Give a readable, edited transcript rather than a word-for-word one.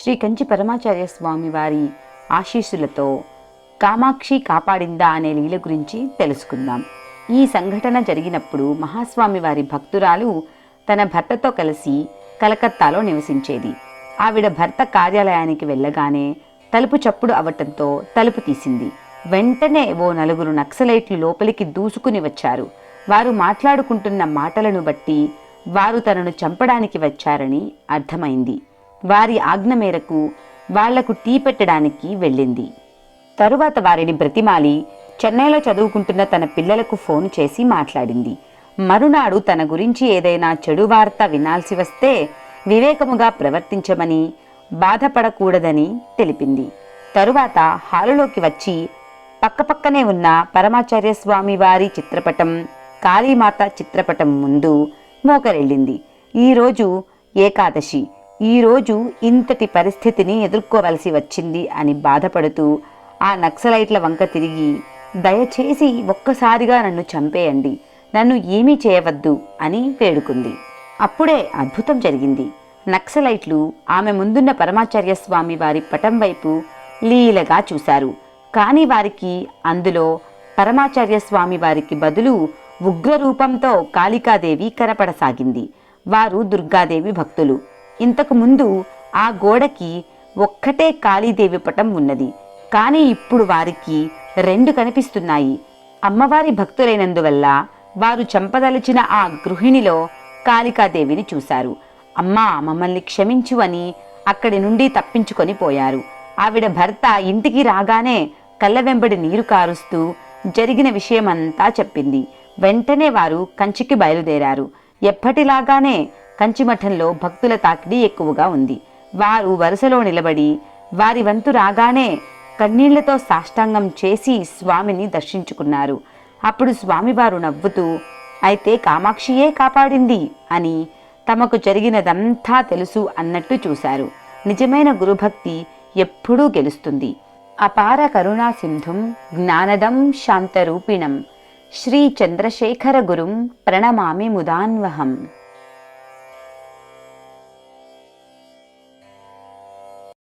శ్రీ కంచి పరమాచార్య స్వామి వారి ఆశీస్సులతో కామాక్షి కాపాడిందా అనే లీల గురించి తెలుసుకుందాం. ఈ సంఘటన జరిగినప్పుడు మహాస్వామి వారి భక్తురాలు తన భర్తతో కలిసి కలకత్తాలో నివసించేది. ఆవిడ భర్త కార్యాలయానికి వెళ్ళగానే తలుపు చప్పుడు అవటంతో తలుపు తీసింది. వెంటనే ఓ నలుగురు నక్సలైట్లు లోపలికి దూసుకుని వచ్చారు. వారు మాట్లాడుకుంటున్న మాటలను బట్టి వారు తనను చంపడానికి వచ్చారని అర్థమైంది. వారి ఆజ్ఞ మేరకు వాళ్లకు టీ పెట్టడానికి వెళ్ళింది. తరువాత వారిని బ్రతిమాలి చెన్నైలో చదువుకుంటున్న తన పిల్లలకు ఫోన్ చేసి మాట్లాడింది. మరునాడు తన గురించి ఏదైనా చెడు వార్త వినాల్సి వస్తే వివేకముగా ప్రవర్తించమని, బాధపడకూడదని తెలిపింది. తరువాత హాలులోకి వచ్చి పక్కపక్కనే ఉన్న పరమాచార్య స్వామి వారి చిత్రపటం, కాళీమాత చిత్రపటం ముందు మోకరెళ్ళింది. ఈరోజు ఏకాదశి, ఈరోజు ఇంతటి పరిస్థితిని ఎదుర్కోవలసి వచ్చింది అని బాధపడుతూ ఆ నక్సలైట్ల వంక తిరిగి, దయచేసి ఒక్కసారిగా నన్ను చంపేయండి, నన్ను ఏమీ చేయవద్దు అని వేడుకుంది. అప్పుడే అద్భుతం జరిగింది. నక్సలైట్లు ఆమె ముందున్న పరమాచార్య స్వామి వారి పటం వైపు లీలగా చూశారు. కానీ వారికి అందులో పరమాచార్య స్వామి వారికి బదులు ఉగ్రరూపంతో కాళికాదేవి కనపడసాగింది. వారు దుర్గాదేవి భక్తులు. ఇంతకు ముందు ఆ గోడకి ఒక్కటే కాళీదేవి పటం ఉన్నది. కానీ ఇప్పుడు వారికి రెండు కనిపిస్తున్నాయి. అమ్మవారి భక్తులైనందువల్ల వారు చంపదలిచిన ఆ గృహిణిలో కాళికాదేవిని చూశారు. అమ్మా, మమ్మల్ని క్షమించు అని అక్కడి నుండి తప్పించుకొని పోయారు. ఆవిడ భర్త ఇంటికి రాగానే కళ్ళ వెంబడి నీరు కారుస్తూ జరిగిన విషయమంతా చెప్పింది. వెంటనే వారు కంచికి బయలుదేరారు. ఎప్పటిలాగానే కంచిమఠంలో భక్తుల తాకిడి ఎక్కువగా ఉంది. వారు వరుసలో నిలబడి వారి వంతు రాగానే కన్నీళ్లతో సాష్టాంగం చేసి స్వామిని దర్శించుకున్నారు. అప్పుడు స్వామివారు నవ్వుతూ, అయితే కామాక్షియే కాపాడింది అని, తమకు జరిగినదంతా తెలుసు అన్నట్టు చూశారు. నిజమైన గురుభక్తి ఎప్పుడూ గెలుస్తుంది. అపార కరుణా సింధుం జ్ఞానదం శాంతరూపిణం శ్రీ చంద్రశేఖర గురుం ప్రణమామి ముదాన్వహం.